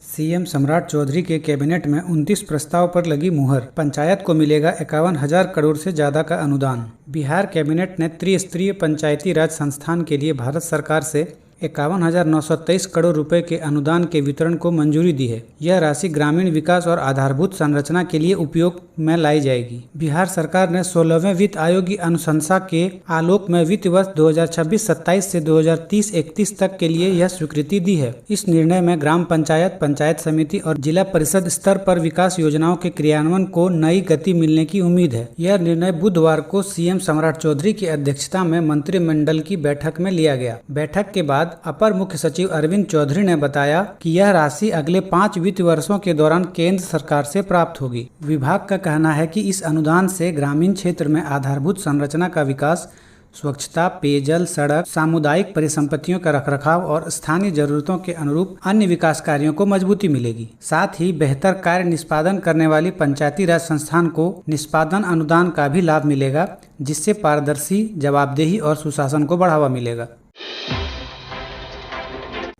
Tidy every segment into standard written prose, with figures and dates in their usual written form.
CM सम्राट चौधरी के cabinet में 29 प्रस्ताव पर लगी मुहर। पंचायत को मिलेगा 51,000 करोड़ से ज्यादा का अनुदान। बिहार कैबिनेट ने त्रिस्तरीय पंचायती राज संस्थान के लिए भारत सरकार से 51,923 करोड़ रुपए के अनुदान के वितरण को मंजूरी दी है। यह राशि ग्रामीण विकास और आधारभूत संरचना के लिए उपयोग में लाई जाएगी। बिहार सरकार ने 16वें वित्त आयोग की अनुशंसा के आलोक में वित्त वर्ष 2026-27 से 2030-31 तक के लिए यह स्वीकृति दी है। इस निर्णय में ग्राम पंचायत, पंचायत समिति और जिला परिषद स्तर पर विकास योजनाओं के क्रियान्वयन को नई गति मिलने की उम्मीद है। यह निर्णय बुधवार को सीएम सम्राट चौधरी की अध्यक्षता में मंत्रिमंडल की बैठक में लिया गया। बैठक के बाद अपर मुख्य सचिव अरविंद चौधरी ने बताया कि यह राशि अगले 5 वित्त वर्षों के दौरान केंद्र सरकार से प्राप्त होगी। विभाग का कहना है कि इस अनुदान से ग्रामीण क्षेत्र में आधारभूत संरचना का विकास, स्वच्छता, पेयजल, सड़क, सामुदायिक परिसंपत्तियों का रखरखाव और स्थानीय जरूरतों के अनुरूप अन्य विकास कार्यों को मजबूती मिलेगी। साथ ही बेहतर कार्य निष्पादन करने वाली पंचायती राज संस्थान को निष्पादन अनुदान का भी लाभ मिलेगा, जिससे पारदर्शी, जवाबदेही और सुशासन को बढ़ावा मिलेगा।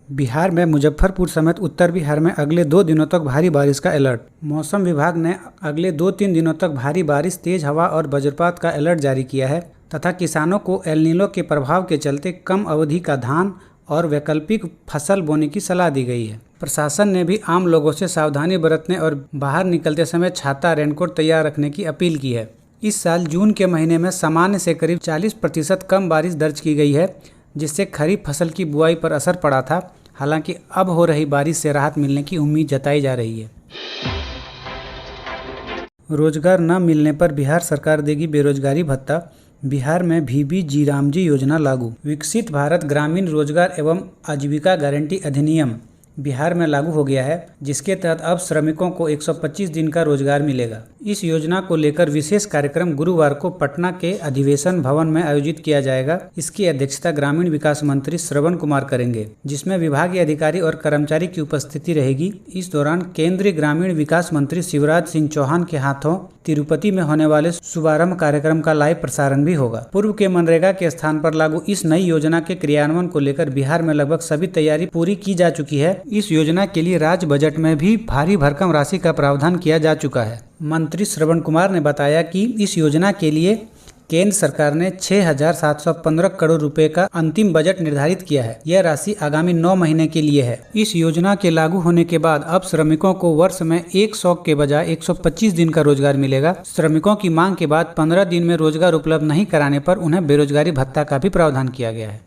बिहार में मुजफ्फरपुर समेत उत्तर बिहार में अगले 2 दिनों तक भारी बारिश का अलर्ट। मौसम विभाग ने अगले 2-3 दिनों तक भारी बारिश, तेज हवा और वज्रपात का अलर्ट जारी किया है तथा किसानों को एल नीनो के प्रभाव के चलते कम अवधि का धान और वैकल्पिक फसल बोने की सलाह दी गई है। प्रशासन ने भी आम लोगों से सावधानी बरतने और बाहर निकलते समय छाता, रेनकोट तैयार रखने की अपील की है। इस साल जून के महीने में सामान्य से करीब 40% कम बारिश दर्ज की गई है, जिससे खरीफ फसल की बुआई पर असर पड़ा था। हालांकि अब हो रही बारिश से राहत मिलने की उम्मीद जताई जा रही है। रोजगार न मिलने पर बिहार सरकार देगी बेरोजगारी भत्ता। बिहार में VBG रामजी योजना लागू। विकसित भारत ग्रामीण रोजगार एवं आजीविका गारंटी अधिनियम बिहार में लागू हो गया है, जिसके तहत अब श्रमिकों को 125 दिन का रोजगार मिलेगा। इस योजना को लेकर विशेष कार्यक्रम गुरुवार को पटना के अधिवेशन भवन में आयोजित किया जाएगा। इसकी अध्यक्षता ग्रामीण विकास मंत्री श्रवण कुमार करेंगे, जिसमें विभागीय अधिकारी और कर्मचारी की उपस्थिति रहेगी। इस दौरान केंद्रीय ग्रामीण विकास मंत्री शिवराज सिंह चौहान के हाथों तिरुपति में होने वाले शुभारंभ कार्यक्रम का लाइव प्रसारण भी होगा। पूर्व के मनरेगा के स्थान पर लागू इस नई योजना के क्रियान्वयन को लेकर बिहार में लगभग सभी तैयारी पूरी की जा चुकी है। इस योजना के लिए राज्य बजट में भी भारी भरकम राशि का प्रावधान किया जा चुका है। मंत्री श्रवण कुमार ने बताया कि इस योजना के लिए केंद्र सरकार ने 6,715 करोड़ रुपए का अंतिम बजट निर्धारित किया है। यह राशि आगामी 9 महीने के लिए है। इस योजना के लागू होने के बाद अब श्रमिकों को वर्ष में 100 के बजाय 125 दिन का रोजगार मिलेगा। श्रमिकों की मांग के बाद 15 दिन में रोजगार उपलब्ध नहीं कराने पर उन्हें बेरोजगारी भत्ता का भी प्रावधान किया गया है।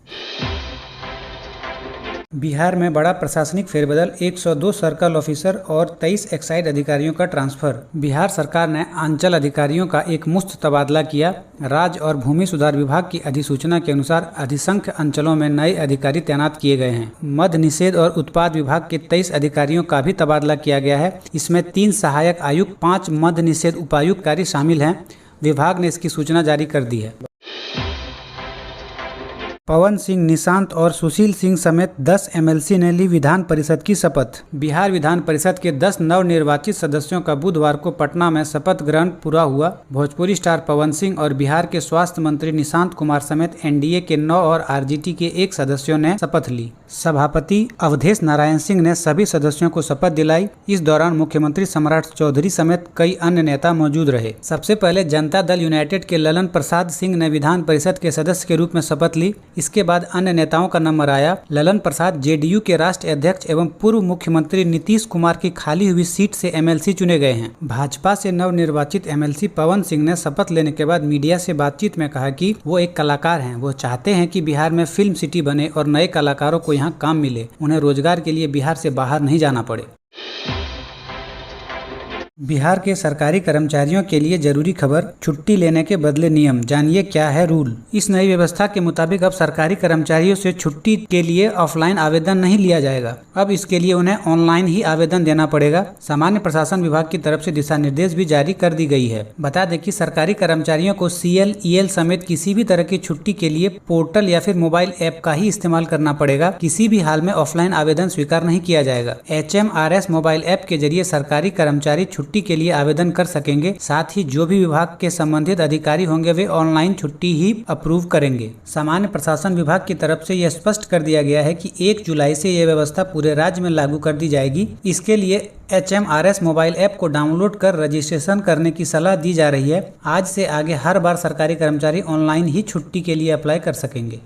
बिहार में बड़ा प्रशासनिक फेरबदल, 102 सर्कल ऑफिसर और 23 एक्साइज अधिकारियों का ट्रांसफर। बिहार सरकार ने अंचल अधिकारियों का एक मुश्त तबादला किया। राज्य और भूमि सुधार विभाग की अधिसूचना के अनुसार अधिसंख्य अंचलों में नए अधिकारी तैनात किए गए हैं। मद्य निषेध और उत्पाद विभाग के 23 अधिकारियों का भी तबादला किया गया है। इसमें 3 सहायक आयुक्त, 5 मद्य निषेध उपायुक्त कार्य शामिल हैं। विभाग ने इसकी सूचना जारी कर दी है। पवन सिंह, निशांत और सुशील सिंह समेत 10 MLC ने ली विधान परिषद की शपथ। बिहार विधान परिषद के 10 नवनिर्वाचित सदस्यों का बुधवार को पटना में शपथ ग्रहण पूरा हुआ। भोजपुरी स्टार पवन सिंह और बिहार के स्वास्थ्य मंत्री निशांत कुमार समेत NDA के 9 और RJT के 1 सदस्यों ने शपथ ली। सभापति अवधेश नारायण सिंह ने सभी सदस्यों को शपथ दिलाई। इस दौरान मुख्यमंत्री सम्राट चौधरी समेत कई अन्य नेता मौजूद रहे। सबसे पहले जनता दल यूनाइटेड के ललन प्रसाद सिंह ने विधान परिषद के सदस्य के रूप में शपथ ली। इसके बाद अन्य नेताओं का नंबर आया। ललन प्रसाद JDU के राष्ट्रीय अध्यक्ष एवं पूर्व मुख्यमंत्री नीतीश कुमार की खाली हुई सीट से MLC चुने गए हैं। भाजपा से नवनिर्वाचित MLC पवन सिंह ने शपथ लेने के बाद मीडिया से बातचीत में कहा कि वो एक कलाकार हैं। वो चाहते हैं कि बिहार में फिल्म सिटी बने और नए कलाकारों को यहाँ काम मिले। उन्हें रोजगार के लिए बिहार से बाहर नहीं जाना पड़े। बिहार के सरकारी कर्मचारियों के लिए जरूरी खबर, छुट्टी लेने के बदले नियम। जानिए क्या है रूल। इस नई व्यवस्था के मुताबिक अब सरकारी कर्मचारियों से छुट्टी के लिए ऑफलाइन आवेदन नहीं लिया जाएगा। अब इसके लिए उन्हें ऑनलाइन ही आवेदन देना पड़ेगा। सामान्य प्रशासन विभाग की तरफ से दिशा निर्देश भी जारी कर दी गई है। बता दें कि सरकारी कर्मचारियों को CL, EL समेत किसी भी तरह की छुट्टी के लिए पोर्टल या फिर मोबाइल ऐप का ही इस्तेमाल करना पड़ेगा। किसी भी हाल में ऑफलाइन आवेदन स्वीकार नहीं किया जाएगा। HMRS मोबाइल ऐप के जरिए सरकारी कर्मचारी छुट्टी के लिए आवेदन कर सकेंगे। साथ ही जो भी विभाग के संबंधित अधिकारी होंगे वे ऑनलाइन छुट्टी ही अप्रूव करेंगे। सामान्य प्रशासन विभाग की तरफ से यह स्पष्ट कर दिया गया है कि 1 जुलाई से यह व्यवस्था पूरे राज्य में लागू कर दी जाएगी। इसके लिए HMRS मोबाइल ऐप को डाउनलोड कर रजिस्ट्रेशन करने की सलाह दी जा रही है। आज से आगे हर बार सरकारी कर्मचारी ऑनलाइन ही छुट्टी के लिए अप्लाई कर सकेंगे।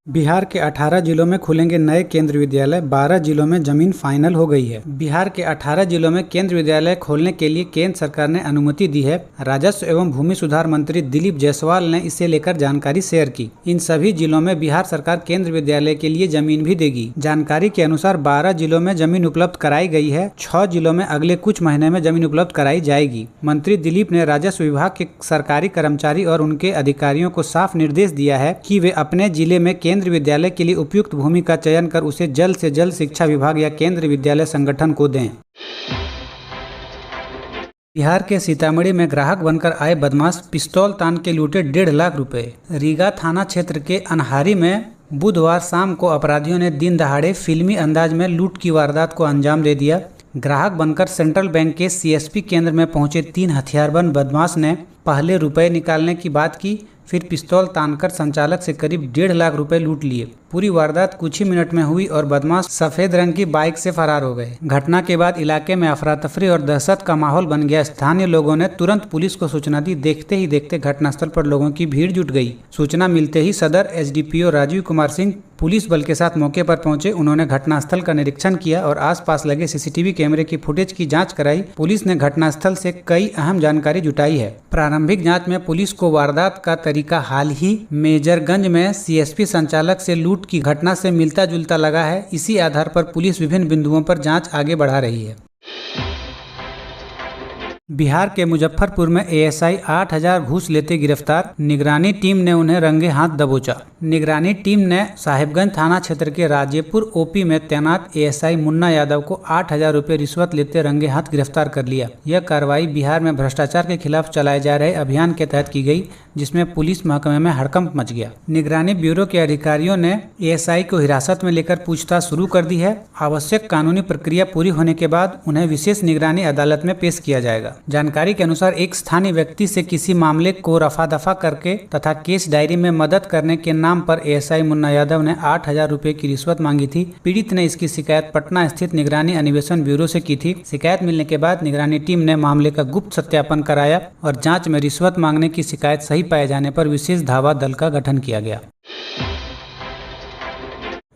बिहार के 18 जिलों में खुलेंगे नए केंद्रीय विद्यालय, 12 जिलों में जमीन फाइनल हो गई है। बिहार के 18 जिलों में केंद्रीय विद्यालय खोलने के लिए केंद्र सरकार ने अनुमति दी है। राजस्व एवं भूमि सुधार मंत्री दिलीप जायसवाल ने इसे लेकर जानकारी शेयर की। इन सभी जिलों में बिहार सरकार केंद्रीय विद्यालय के लिए जमीन भी देगी। जानकारी के अनुसार 12 जिलों में जमीन उपलब्ध कराई गई है। 6 जिलों में अगले कुछ महीने में जमीन उपलब्ध कराई जाएगी। मंत्री दिलीप ने राजस्व विभाग के सरकारी कर्मचारी और उनके अधिकारियों को साफ निर्देश दिया है कि वे अपने जिले में केंद्रीय विद्यालय के लिए उपयुक्त भूमि का चयन कर उसे जल्द से जल्द शिक्षा विभाग या केंद्रीय विद्यालय संगठन को दें। बिहार के सीतामढ़ी में ग्राहक बनकर आए बदमाश पिस्तौल तान के लूटे 1.5 लाख रुपए। रीगा थाना क्षेत्र के अनहारी में बुधवार शाम को अपराधियों ने दिन दहाड़े फिल्मी अंदाज में लूट की वारदात को अंजाम दे दिया। ग्राहक बनकर सेंट्रल बैंक के CSP केंद्र में पहुंचे 3 हथियारबंद बदमाश ने पहले रुपए निकालने की बात की, फिर पिस्तौल तानकर संचालक से करीब 1.5 लाख रुपए लूट लिए। पूरी वारदात कुछ ही मिनट में हुई और बदमाश सफेद रंग की बाइक से फरार हो गए। घटना के बाद इलाके में अफरा तफरी और दहशत का माहौल बन गया। स्थानीय लोगों ने तुरंत पुलिस को सूचना दी। देखते ही देखते घटनास्थल पर लोगों की भीड़ जुट गई। सूचना मिलते ही सदर SDPO राजीव कुमार सिंह पुलिस बल के साथ मौके पर पहुंचे। उन्होंने घटनास्थल का निरीक्षण किया और आसपास लगे CCTV कैमरे की फुटेज की जांच कराई। पुलिस ने घटनास्थल से कई अहम जानकारी जुटाई है। प्रारंभिक जांच में पुलिस को वारदात का तरीका हाल ही मेजरगंज में CSP संचालक से लूट की घटना से मिलता जुलता लगा है। इसी आधार पर पुलिस विभिन्न बिंदुओं पर जांच आगे बढ़ा रही है। बिहार के मुजफ्फरपुर में ASI 8000 घूस लेते गिरफ्तार। निगरानी टीम ने उन्हें रंगे हाथ दबोचा। निगरानी टीम ने साहिबगंज थाना क्षेत्र के राजेपुर OP में तैनात ASI मुन्ना यादव को 8000 रुपये रिश्वत लेते रंगे हाथ गिरफ्तार कर लिया। यह कार्रवाई बिहार में भ्रष्टाचार के खिलाफ चलाए जा रहे अभियान के तहत की गई, जिसमें पुलिस महकमे में हड़कंप मच गया। निगरानी ब्यूरो के अधिकारियों ने ASI को हिरासत में लेकर पूछताछ शुरू कर दी है। आवश्यक कानूनी प्रक्रिया पूरी होने के बाद उन्हें विशेष निगरानी अदालत में पेश किया जाएगा। जानकारी के अनुसार एक स्थानीय व्यक्ति से किसी मामले को रफा दफा करके तथा केस डायरी में मदद करने के नाम पर ASI मुन्ना यादव ने 8000 रुपए की रिश्वत मांगी थी। पीड़ित ने इसकी शिकायत पटना स्थित निगरानी अन्वेषण ब्यूरो से की थी। शिकायत मिलने के बाद निगरानी टीम ने मामले का गुप्त सत्यापन कराया और जांच में रिश्वत मांगने की शिकायत सही पाए जाने पर विशेष धावा दल का गठन किया गया।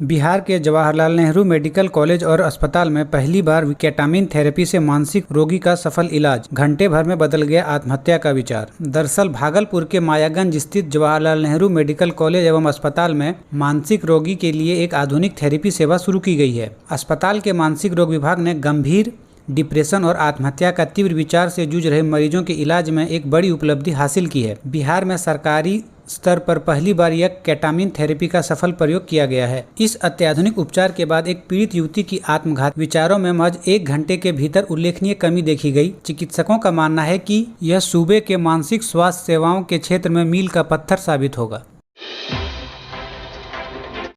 बिहार के जवाहरलाल नेहरू मेडिकल कॉलेज और अस्पताल में पहली बार केटामिन थेरेपी से मानसिक रोगी का सफल इलाज। घंटे भर में बदल गया आत्महत्या का विचार। दरअसल भागलपुर के मायागंज स्थित जवाहरलाल नेहरू मेडिकल कॉलेज एवं अस्पताल में मानसिक रोगी के लिए एक आधुनिक थेरेपी सेवा शुरू की गई है। अस्पताल के मानसिक रोग विभाग ने गंभीर डिप्रेशन और आत्महत्या का तीव्र विचार से जूझ रहे मरीजों के इलाज में एक बड़ी उपलब्धि हासिल की है। बिहार में सरकारी स्तर पर पहली बार यह केटामिन थेरेपी का सफल प्रयोग किया गया है। इस अत्याधुनिक उपचार के बाद एक पीड़ित युवती की आत्मघात विचारों में महज 1 घंटे के भीतर उल्लेखनीय कमी देखी गई। चिकित्सकों का मानना है कि यह सूबे के मानसिक स्वास्थ्य सेवाओं के क्षेत्र में मील का पत्थर साबित होगा।